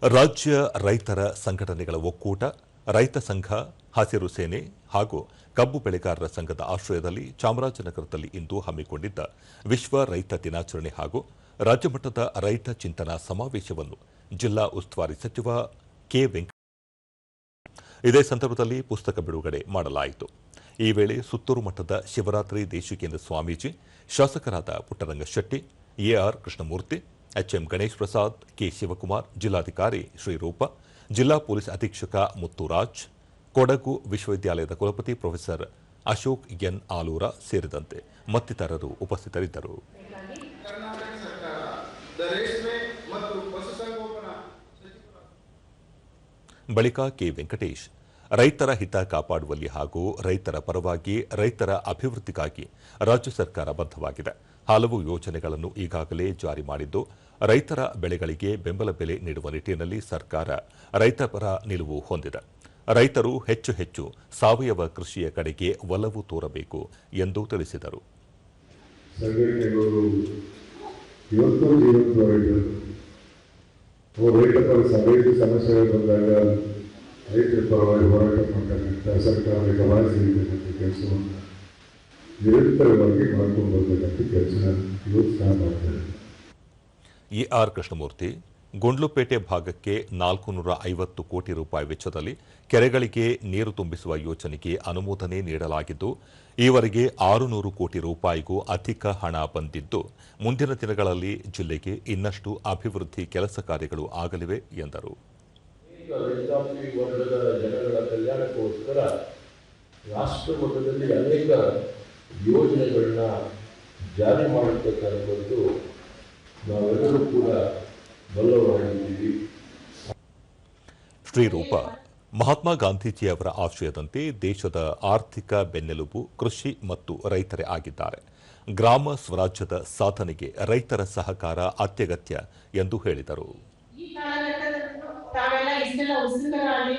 ರಾಜ್ಯ ರೈತರ ಸಂಘಟನೆಗಳ ಒಕ್ಕೂಟ, ರೈತ ಸಂಘ, ಹಸಿರು ಸೇನೆ ಹಾಗೂ ಕಬ್ಬು ಬೆಳೆಗಾರರ ಸಂಘದ ಆಶ್ರಯದಲ್ಲಿ ಚಾಮರಾಜನಗರದಲ್ಲಿ ಇಂದು ಹಮ್ಮಿಕೊಂಡಿದ್ದ ವಿಶ್ವ ರೈತ ದಿನಾಚರಣೆ ಹಾಗೂ ರಾಜ್ಯಮಟ್ಟದ ರೈತ ಚಿಂತನಾ ಸಮಾವೇಶವನ್ನು ಜಿಲ್ಲಾ ಉಸ್ತುವಾರಿ ಸಚಿವ ಕೆ. ವೆಂಕಟೇಶ್ ಇದೇ ಸಂದರ್ಭದಲ್ಲಿ ಪುಸ್ತಕ ಬಿಡುಗಡೆ ಮಾಡಲಾಯಿತು. ಈ ವೇಳೆ ಸುತ್ತೂರು ಮಠದ ಶಿವರಾತ್ರಿ ದೇಶಿಕೇಂದ್ರ ಸ್ವಾಮೀಜಿ, ಶಾಸಕರಾದ Puttarangashetty, A R Krishnamurthy, H M Ganesh Prasad, K. Shivakumar, ಜಿಲ್ಲಾಧಿಕಾರಿ ಶ್ರೀರೂಪ, ಜಿಲ್ಲಾ ಪೊಲೀಸ್ ಅಧೀಕ್ಷಕ ಮುತ್ತುರಾಜ್, ಕೊಡಗು ವಿಶ್ವವಿದ್ಯಾಲಯದ ಕುಲಪತಿ ಪ್ರೊಫೆಸರ್ ಅಶೋಕ್ ಎನ್ ಆಲೂರ ಸೇರಿದಂತೆ ಮತ್ತಿತರರು ಉಪಸ್ಥಿತರಿದ್ದರು. ಬಳಿಕ ಕೆ. ವೆಂಕಟೇಶ್ ರೈತರ ಹಿತ ಕಾಪಾಡುವಲ್ಲಿ ಹಾಗೂ ರೈತರ ಪರವಾಗಿ ರೈತರ ಅಭಿವೃದ್ಧಿಗಾಗಿ ರಾಜ್ಯ ಸರ್ಕಾರ ಬದ್ಧವಾಗಿದೆ. ಹಲವು ಯೋಜನೆಗಳನ್ನು ಈಗಾಗಲೇ ಜಾರಿ ಮಾಡಿದ್ದು, ರೈತರ ಬೆಳೆಗಳಿಗೆ ಬೆಂಬಲ ಬೆಲೆ ನೀಡುವ ನಿಟ್ಟಿನಲ್ಲಿ ಸರ್ಕಾರ ರೈತಪರ ನಿಲುವು ಹೊಂದಿದೆ. ರೈತರು ಹೆಚ್ಚು ಹೆಚ್ಚು ಸಾವಯವ ಕೃಷಿಯ ಕಡೆಗೆ ಒಲವು ತೋರಬೇಕು ಎಂದು ತಿಳಿಸಿದರು. ಸಮಸ್ಯೆಗಳು ಬಂದಾಗ ರೈತರ ಪರವಾಗಿ ಹೋರಾಟ ಮಾಡತಕ್ಕಂಥ ಸರ್ಕಾರದ ಗಮನಿಸಬೇಕಂತ ಕೆಲಸವನ್ನು ನಿರಂತರವಾಗಿ ಮಾಡಿಕೊಂಡು ಬರಬೇಕಂತ ಕೆಲಸ ಯೋಚನೆ ಮಾಡ್ತಾರೆ. ಎಆರ್ ಕೃಷ್ಣಮೂರ್ತಿ, ಗುಂಡ್ಲುಪೇಟೆ ಭಾಗಕ್ಕೆ 450 ಕೋಟಿ ರೂಪಾಯಿ ವೆಚ್ಚದಲ್ಲಿ ಕೆರೆಗಳಿಗೆ ನೀರು ತುಂಬಿಸುವ ಯೋಜನೆಗೆ ಅನುಮೋದನೆ ನೀಡಲಾಗಿದ್ದು, ಈವರೆಗೆ 600 ಕೋಟಿ ರೂಪಾಯಿಗೂ ಅಧಿಕ ಹಣ ಬಂದಿದ್ದು, ಮುಂದಿನ ದಿನಗಳಲ್ಲಿ ಜಿಲ್ಲೆಗೆ ಇನ್ನಷ್ಟು ಅಭಿವೃದ್ಧಿ ಕೆಲಸ ಕಾರ್ಯಗಳು ಆಗಲಿವೆ ಎಂದರು. ರೈತಾಪಿ ವರ್ಗದ ಜನಗಳ ಕಲ್ಯಾಣಕ್ಕೋಸ್ಕರ ರಾಷ್ಟ್ರ ಮಟ್ಟದಲ್ಲಿ ಅನೇಕ ಯೋಜನೆಗಳನ್ನ ಜಾರಿ ಮಾಡತಕ್ಕಂಥದ್ದು ನಾವೆಲ್ಲರೂ ಕೂಡ ಬಲ್ಲವರಾಗಿದ್ದೀವಿ. ಶ್ರೀರೂಪ, ಮಹಾತ್ಮ ಗಾಂಧೀಜಿಯವರ ಆಶಯದಂತೆ ದೇಶದ ಆರ್ಥಿಕ ಬೆನ್ನೆಲುಬು ಕೃಷಿ ಮತ್ತು ರೈತರೇ ಆಗಿದ್ದಾರೆ. ಗ್ರಾಮ ಸ್ವರಾಜ್ಯದ ಸಾಧನೆಗೆ ರೈತರ ಸಹಕಾರ ಅತ್ಯಗತ್ಯ ಎಂದು ಹೇಳಿದರು. ತಾವೆಲ್ಲ ಇಷ್ಟೆಲ್ಲ ಉತ್ಸುಕರಾಗಿ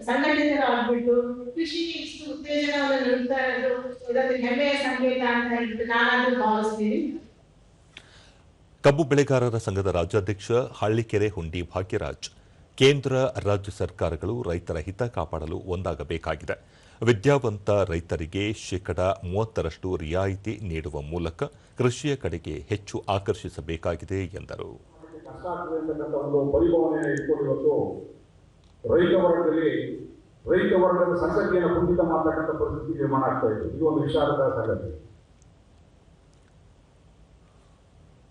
ಸಂಘಟಿತರಾಗ್ಬಿಟ್ಟು ಕೃಷಿಗೆ ಇಷ್ಟು ಉತ್ತೇಜನವನ್ನು ನೀಡ್ತಾ ಇರೋದು ಇದೊಂದು ಹೆಮ್ಮೆಯ ಸಂಕೇತ ಅಂತ ಹೇಳ್ಬಿಟ್ಟು ನಾನಾದ್ರೂ ಭಾವಿಸ್ತೀನಿ. ಕಬ್ಬು ಬೆಳೆಗಾರರ ಸಂಘದ ರಾಜ್ಯಾಧ್ಯಕ್ಷ ಹಳ್ಳಿಕೆರೆ ಹುಂಡಿ ಭಾಗ್ಯರಾಜ್, ಕೇಂದ್ರ ರಾಜ್ಯ ಸರ್ಕಾರಗಳು ರೈತರ ಹಿತ ಕಾಪಾಡಲು ಒಂದಾಗಬೇಕಾಗಿದೆ. ವಿದ್ಯಾವಂತ ರೈತರಿಗೆ 30% ರಿಯಾಯಿತಿ ನೀಡುವ ಮೂಲಕ ಕೃಷಿಯ ಕಡೆಗೆ ಹೆಚ್ಚು ಆಕರ್ಷಿಸಬೇಕಾಗಿದೆ ಎಂದರು. ಪರಿಭಾವನೆಯನ್ನು ಇಟ್ಕೊಂಡಿರುವುದು ರೈತ ವರ್ಗದ ಸಂಗತಿಯನ್ನು ಕುಂಠಿತ ಮಾಡತಕ್ಕಂಥ ಪರಿಸ್ಥಿತಿ ನಿರ್ಮಾಣ ಆಗ್ತಾ ಇದೆ. ಇದು ಒಂದು ವಿಷಾದಕರ ಸಂಗತಿ.